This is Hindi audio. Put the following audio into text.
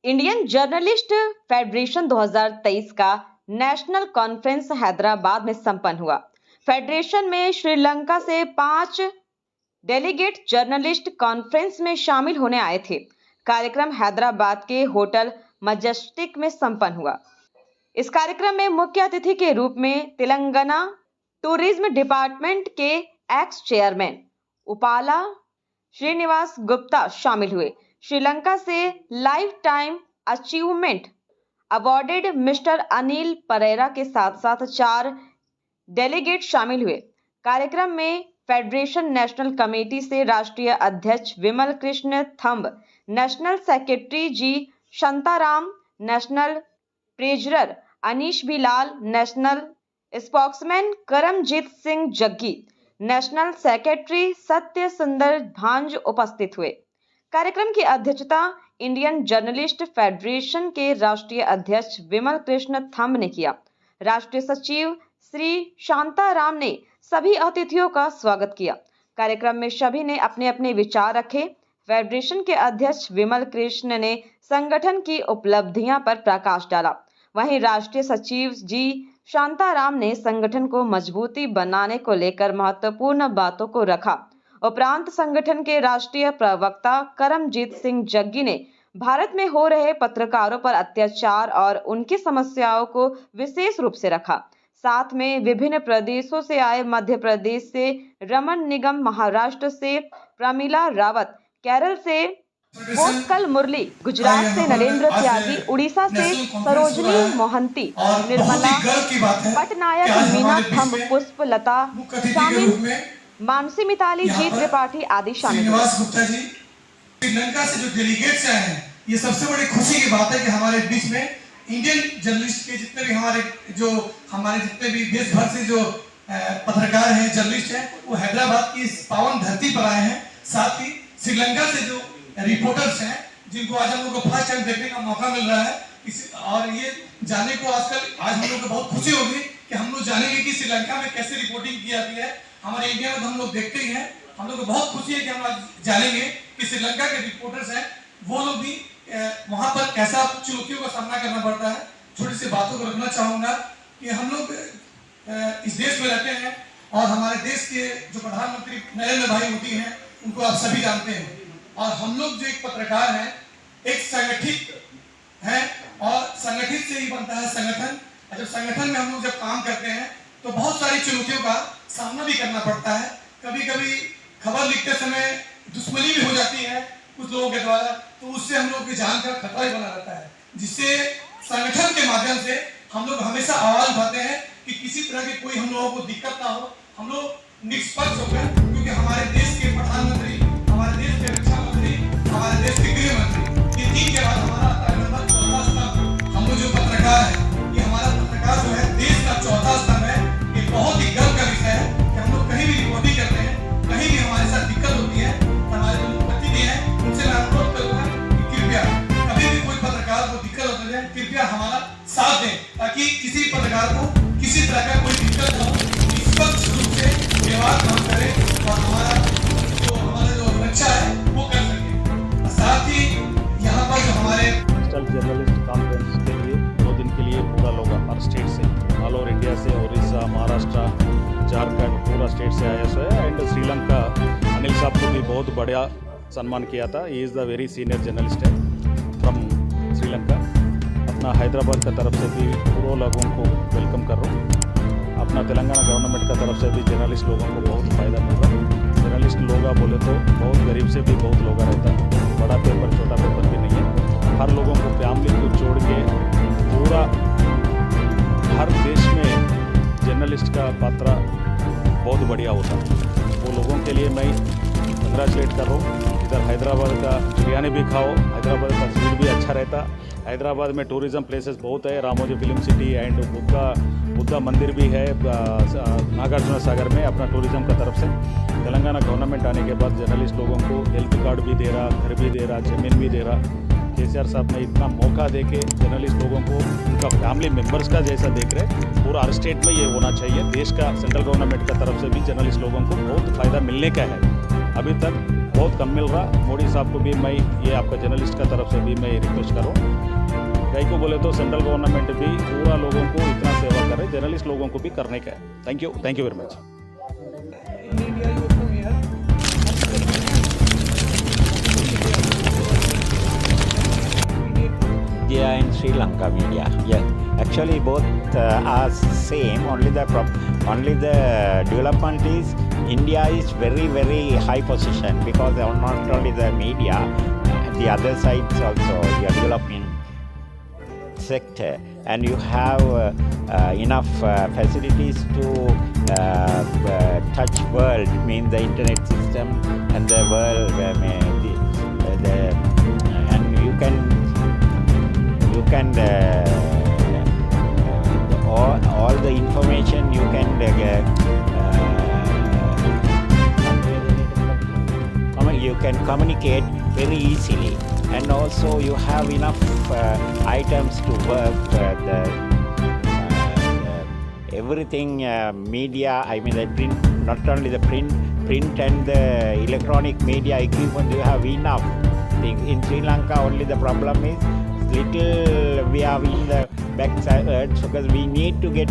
इंडियन जर्नलिस्ट फेडरेशन 2023 का नेशनल कॉन्फ्रेंस हैदराबाद में संपन्न हुआ। फेडरेशन में श्रीलंका से 5 डेलीगेट जर्नलिस्ट कॉन्फ्रेंस में शामिल होने आए थे। कार्यक्रम हैदराबाद के होटल मजेस्टिक में संपन्न हुआ। इस कार्यक्रम में मुख्य अतिथि के रूप में तेलंगाना टूरिज्म डिपार्टमेंट के एक्स चेयरमैन उपाला श्रीनिवास गुप्ता शामिल हुए। श्रीलंका से lifetime achievement awarded mister Anil Perera के साथ साथ 4 डेलीगेट शामिल हुए। कार्यक्रम में फेडरेशन नेशनल कमेटी से राष्ट्रीय अध्यक्ष विमल कृष्ण थंब, national secretary G Shantaram, national treasurer Anish Bilal, national spokesman Karamjeet Singh Jaggi, national secretary Satya Sundar भांज उपस्थित हुए। कार्यक्रम की अध्यक्षता इंडियन जर्नलिस्ट फेडरेशन के राष्ट्रीय अध्यक्ष विमल कृष्ण थंब ने किया। राष्ट्रीय सचिव श्री शांताराम ने सभी अतिथियों का स्वागत किया। कार्यक्रम में सभी ने अपने अपने विचार रखे। फेडरेशन के अध्यक्ष विमल कृष्ण ने संगठन की उपलब्धियां पर प्रकाश डाला। वहीं राष्ट्रीय सचिव जी शांताराम ने संगठन को मजबूती बनाने को लेकर महत्वपूर्ण बातों को रखा। उपरांत संगठन के राष्ट्रीय प्रवक्ता करमजीत सिंह जग्गी ने भारत में हो रहे पत्रकारों पर अत्याचार और उनकी समस्याओं को विशेष रूप से रखा। साथ में विभिन्न प्रदेशों से आए मध्य प्रदेश से रमन निगम, महाराष्ट्र से प्रमिला रावत, केरल से पोस्कल मुरली, गुजरात से नरेंद्र त्यागी, उड़ीसा से सरोजनी मोहंती, निर्मला पटनायक, मीना थंब, पुष्प लता शामिल, मानसी मिताली, जी त्रिपाठी आदि शामिल। श्रीनिवास गुप्ता जी श्रीलंका से जो डेलीगेट्स आए हैं, ये सबसे बड़ी खुशी की बात है कि हमारे बीच में इंडियन जर्नलिस्ट के जितने भी हमारे जितने भी देश भर से जो पत्रकार हैं, जर्नलिस्ट हैं, वो हैदराबाद की इस पावन धरती पर आए हैं। साथ ही श्रीलंका से जो रिपोर्टर्स हैं, जिनको आज हम लोग को फर्स्ट टाइम देखने का मौका मिल रहा है, और ये जाने को आज हम लोग को बहुत खुशी होगी कि हम लोग जानेंगे कि श्रीलंका में कैसे रिपोर्टिंग की जाती है। हमारे इंडिया में तो हम लोग देखते ही हैं। हम लोग को बहुत खुशी है कि हम आज जानेंगे कि श्रीलंका के रिपोर्टर्स हैं, वो लोग भी वहां पर कैसा चुनौतियों का सामना करना पड़ता है। छोटी सी बातों को रखना चाहूंगा कि हम लोग इस देश में रहते हैं और हमारे देश के जो प्रधानमंत्री नरेंद्र भाई मोदी हैं, उनको आप सभी जानते हैं। और हम लोग जो एक पत्रकार हैं, एक संगठित हैं, और संगठित से ही बनता है संगठन। और जब संगठन में हम लोग जब काम करते हैं तो बहुत सारी चुनौतियों का सामना भी करना पड़ता है। कभी कभी खबर लिखते समय दुश्मनी भी हो जाती है कुछ लोगों के द्वारा, तो उससे हम लोग की जान का खतरा ही बना रहता है, जिससे संगठन के माध्यम से हम लोग हमेशा आवाज उठाते हैं कि किसी तरह की कोई हम लोगों को दिक्कत ना हो। हम लोग निष्पक्ष होकर, क्योंकि हमारे देश के प्रधानमंत्री, हमारे देश के रक्षा मंत्री, हमारे देश के गृह मंत्री, ये 3 के बाद हमारा आता है नंबर 14 स्तंभ। हम लोग जो पत्रकार है, ये हमारा पत्रकार जो है देश का 4था स्तंभ है। ये बहुत ही गर्व का विषय है कि हम लोग कहीं भी रिपोर्टिंग करते हैं, कहीं भी हमारे साथ दिक्कत होती है, हमारे जो प्रतिनिधि हैं उनसे मैं अनुरोध करूंगा कि कृपया कभी भी कोई पत्रकार को दिक्कत होती है, कृपया हमारा साथ दें, ताकि किसी पत्रकार को किसी तरह का कोई दिक्कत न हो। निष्पक्ष रूप से व्यवहार काम करें और हमारा जो रक्षा है वो कर सके। साथ ही यहाँ पर जो हमारे जर्नलिस्ट कॉन्फ्रेंस के लिए 2 दिन के लिए पूरा लोग हर स्टेट से, ऑल ओवर इंडिया से, उड़ीसा, महाराष्ट्र, झारखंड, पूरा स्टेट से आया सो है। एंड श्रीलंका अनिल साहब को भी बहुत बढ़िया सम्मान किया था। He is the very senior journalist है फ्रॉम श्रीलंका। अपना हैदराबाद का तरफ से भी पूरे लोगों को वेलकम कर रहा हूँ। अपना तेलंगाना गवर्नमेंट का तरफ से भी जर्नलिस्ट लोगों को बहुत फ़ायदा मिल रहा है। जर्नलिस्ट लोग बोले तो बहुत गरीब से भी बहुत लोग रहता है, बड़ा पेपर छोटा पेपर भी नहीं है। हर लोगों को फैमिली को छोड़ के पूरा हर देश में जर्नलिस्ट का पात्र बहुत बढ़िया होता है। वो लोगों के लिए मैं कंग्रेचुलेट कर रहा हूँ। इधर हैदराबाद का बिरयानी भी खाओ, हैदराबाद का स्वीट भी अच्छा रहता। हैदराबाद में टूरिज़म प्लेसेस बहुत है, Ramoji film city and Buddha मंदिर भी है नागार्जुन सागर में अपना टूरिज़म का तरफ से। तेलंगाना गवर्नमेंट आने के बाद जर्नलिस्ट लोगों को हेल्थ कार्ड भी दे रहा, घर भी दे रहा, ज़मीन भी दे रहा। केसीआर साहब ने इतना मौका दे के जर्नलिस्ट लोगों को उनका फैमिली मेम्बर्स का जैसा देख रहे। पूरा हर स्टेट में ये होना चाहिए। देश का सेंट्रल गवर्नमेंट का तरफ से भी जर्नलिस्ट लोगों को बहुत फ़ायदा मिलने का है। अभी तक बहुत कम मिल रहा। मोदी साहब को भी मैं ये आपका जर्नलिस्ट का तरफ से भी मैं रिक्वेस्ट करूँ, कहीं को बोले तो सेंट्रल गवर्नमेंट भी पूरा लोगों को इतना सेवा करे, जर्नलिस्ट लोगों को भी करने का है। Thank you very much. India and Sri Lanka media. Yeah, actually both are same. Only the development is India is very high position because not only the media, the other sides also your development sector, and you have enough facilities to touch world, mean the internet system and the world, and you can all the information you can you can communicate very easily, and also you have enough items to work. Everything media, I mean the print, not only the print and the electronic media equipment, you have enough things. In Sri Lanka only the problem is little we are in the backside because we need to get